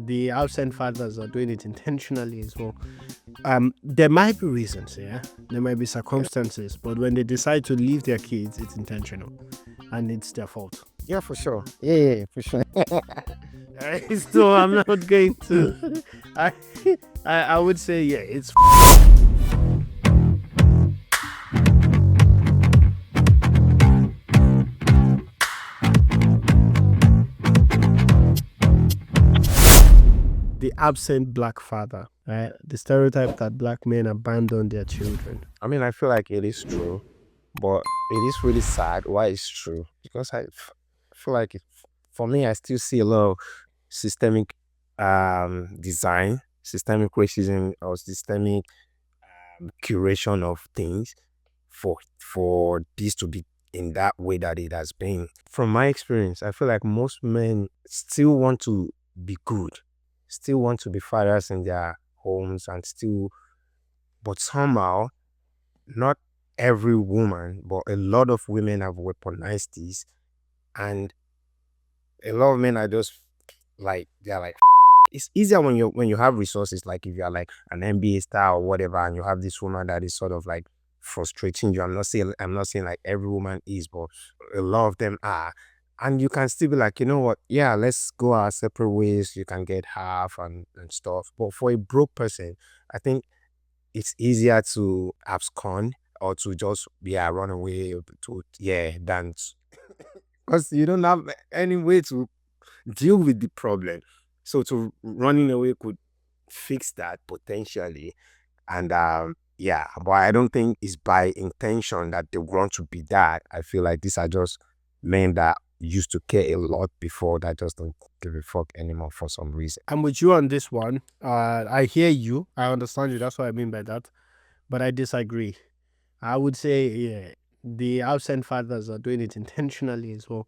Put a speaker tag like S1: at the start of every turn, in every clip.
S1: the absent fathers are doing it intentionally as well. There might be reasons, yeah. There might be
S2: Yeah,
S1: circumstances, but when they decide to leave their kids, it's intentional, and it's their fault.
S2: yeah, for sure. Yeah, for sure.
S1: So I'm not going to. I, I would say yeah, it's. The absent black father, right? The stereotype that black men abandon their children.
S2: I mean, I feel like it is true, but it is really sad why it's true because feel like for me, I still see a lot of systemic design, systemic racism, or systemic curation of things for this to be in that way that it has been. From my experience, I feel like most men still want to be good, still want to be fathers in their homes, and still, but somehow, not every woman, but a lot of women have weaponized this, and a lot of men are just like they're like it's easier when you have resources, like if you're like an NBA star or whatever, and you have this woman that is sort of like frustrating you. I'm not saying like every woman is, but a lot of them are. And you can still be like, you know what, yeah, let's go our separate ways. You can get half and stuff. But for a broke person, I think it's easier to abscond or to just run away to than because you don't have any way to deal with the problem. So to running away could fix that potentially. And yeah, but I don't think it's by intention that they want to be that. I feel like these are just men that used to care a lot before that just don't give a fuck anymore for some reason.
S1: I'm with you on this one. I hear you. I understand you. That's what I mean by that. But I disagree. I would say, yeah, the absent fathers are doing it intentionally as well.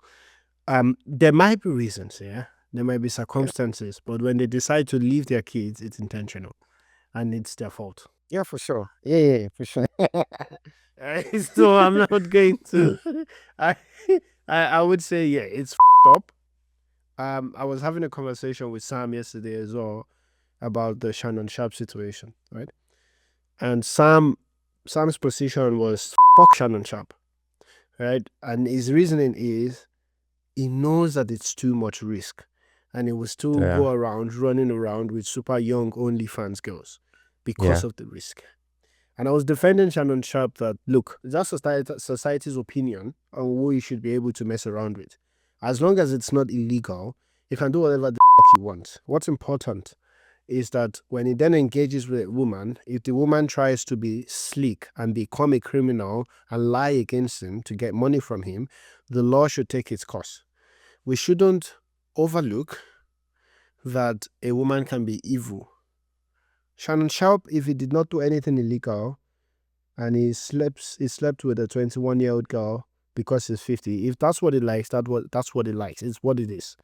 S1: There might be reasons, yeah. There might be
S2: Yeah,
S1: circumstances, but when they decide to leave their kids, it's intentional, and it's their fault.
S2: yeah, for sure. Yeah, for sure.
S1: So I'm not going to. I, I would say yeah, it's up. I was having a conversation with Sam yesterday as well about the Shannon Sharp situation, right? And Sam's position was fuck Shannon Sharp, right? And his reasoning is he knows that it's too much risk, and he will still
S2: Yeah,
S1: go around running around with super young OnlyFans girls because
S2: yeah,
S1: of the risk. And I was defending Shannon Sharp that look, that's society's opinion on who you should be able to mess around with. As long as it's not illegal, you can do whatever the fuck you want. What's important is that when he then engages with a woman, if the woman tries to be slick and become a criminal and lie against him to get money from him, the law should take its course. We shouldn't overlook that a woman can be evil. Shannon Sharp, if he did not do anything illegal and he slept with a 21-year-old girl because he's 50, if that's what he likes, that's what he likes. It's what it is.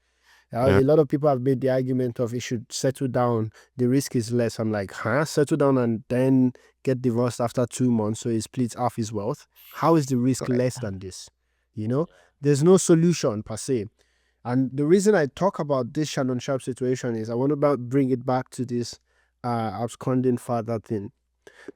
S2: yeah,
S1: A lot of people have made the argument of he should settle down. The risk is less. I'm like, huh? Settle down and then get divorced after 2 months so he splits half his wealth. How is the risk
S2: like,
S1: less than this? You know, there's no solution per se. And the reason I talk about this Shannon Sharp situation is I want to bring it back to this absconding father thing.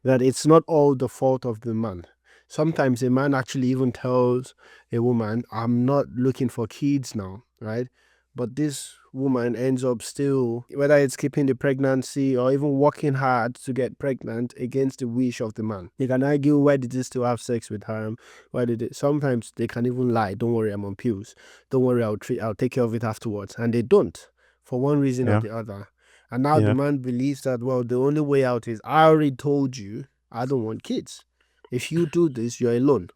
S1: That it's not all the fault of the man. Sometimes a man actually even tells a woman, I'm not looking for kids now, right? But this woman ends up still, whether it's keeping the pregnancy or even working hard to get pregnant against the wish of the man. You can argue, why did they still have sex with her? Why did it? Sometimes they can even lie. Don't worry, I'm on pills. Don't worry, I'll take care of it afterwards. And they don't, for one reason or
S2: yeah,
S1: the other. And now the
S2: yeah,
S1: man believes that, well, the only way out is, I already told you I don't want kids. If you do this, you're alone,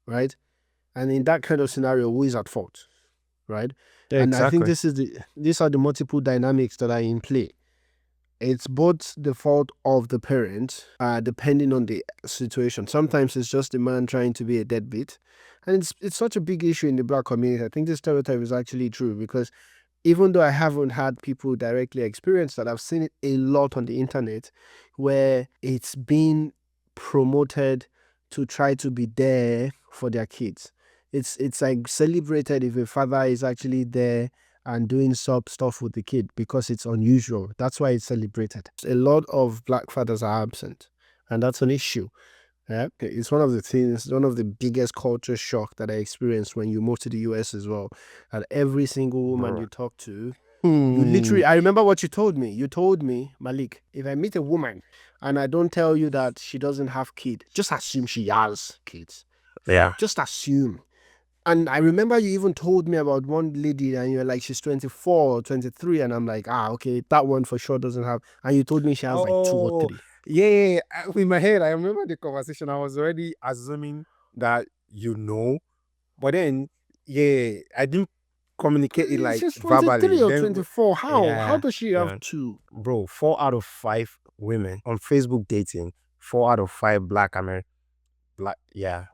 S1: right? And in that kind of scenario, who is at fault, right?
S2: yeah,
S1: And I think
S2: exactly.
S1: these are the multiple dynamics that are in play. It's both the fault of the parent, depending on the situation. Sometimes it's just the man trying to be a deadbeat, and it's such a big issue in the black community. I think this stereotype is actually true because even though I haven't had people directly experience that, I've seen it a lot on the internet where it's been promoted to try to be there for their kids. It's like celebrated if a father is actually there and doing stuff with the kid because it's unusual. That's why it's celebrated. A lot of black fathers are absent, and that's an issue. Yeah, it's one of the things, one of the biggest culture shock that I experienced when you moved to the US as well. And every single woman
S2: Bro.
S1: you talk to, you literally, I remember what you told me. You told me, Malik, if I meet a woman and I don't tell you that she doesn't have kids, just assume she has kids.
S2: Yeah.
S1: Just assume. And I remember you even told me about one lady and you're like, she's 24 or 23. And I'm like, okay, that one for sure doesn't have. And you told me she has like 2 or 3.
S2: Yeah. In my head, I remember the conversation. I was already assuming that but then I didn't communicate it like
S1: She's
S2: verbally.
S1: 23 or
S2: Then
S1: 24. How?
S2: yeah,
S1: How does she have
S2: yeah.
S1: 2?
S2: Bro, 4 out of 5 women on Facebook dating, 4 out of 5 black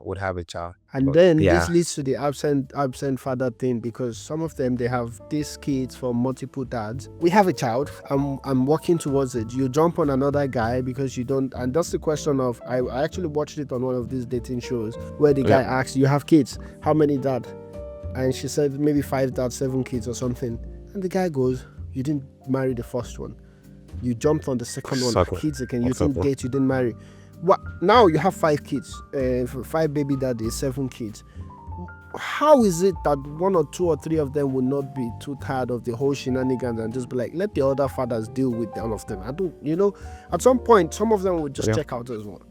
S2: would have a child.
S1: And
S2: But,
S1: then
S2: yeah.
S1: this leads to the absent father thing, because some of them, they have these kids from multiple dads. We have a child. I'm working towards it. You jump on another guy because you don't. And that's the question of, I actually watched it on one of these dating shows where the guy asked, you have kids, how many dad? And she said maybe 5 dads, 7 kids or something. And the guy goes, you didn't marry the first one. You jumped on the second one. Kids again. You didn't date, you didn't marry. What? Now you have 5 kids, 5 baby daddies, 7 kids. How is it that 1 or 2 or 3 of them will not be too tired of the whole shenanigans and just be like, let the other fathers deal with all of them? I don't, at some point, some of them will just check out as well.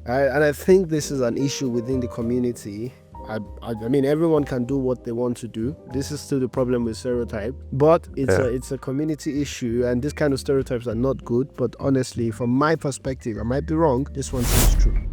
S1: And I think this is an issue within the community. I mean, everyone can do what they want to do. This is still the problem with stereotype, but it's a community issue, and this kind of stereotypes are not good. But honestly, from my perspective, I might be wrong, this one seems true.